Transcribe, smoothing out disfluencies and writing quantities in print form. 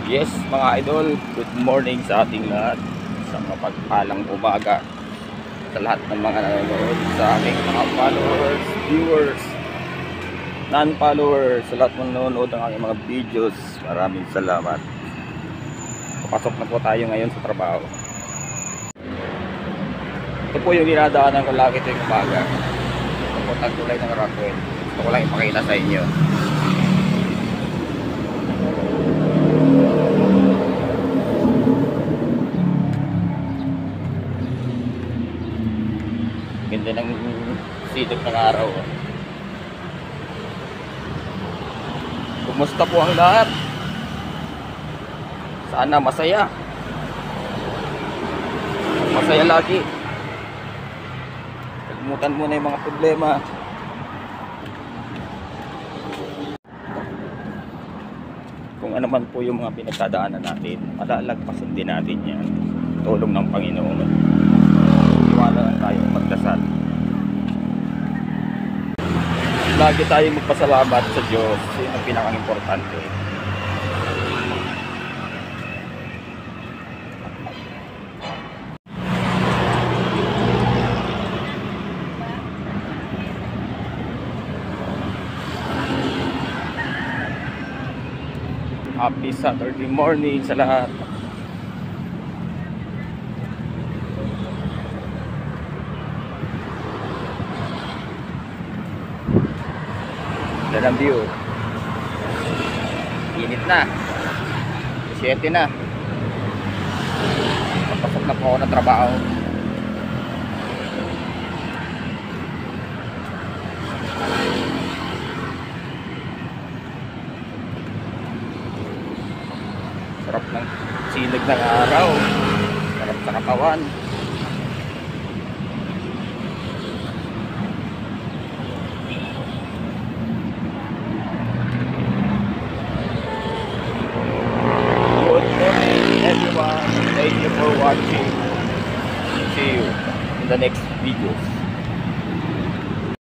Yes mga idol, good morning sa ating lahat. Sa mapagpalang umaga sa lahat ng mga nanonood, sa aking mga followers, viewers, non-followers, sa lahat ng nanonood ng aking mga videos. Maraming salamat. Papasok na po tayo ngayon sa trabaho. Ito po yung dinadaanan ko lagi tuwing umaga. Ito po tagulay ng Rockwell. Gusto ko lang ipakita sa inyo. Ganda ng sikat ng araw. Kumusta po ang lahat? Sana masaya. Masaya lagi. Kalimutan mo na yung mga problema. Kung ano man po yung mga pinagdadaanan natin, malalagpasan din natin yan. Tulong ng Panginoon. Iwala lang tayo magdasal. Lagi tayong magpasalamat sa Diyos. Yun ang pinaka-importante. Happy Saturday morning sa lahat. Ganda ng view. Init na. 7 na. Papasok na po ako ng trabaho. Sarap ng silig ng araw. Sarap sa katawan. Everyone, thank you for watching. See you in the next videos.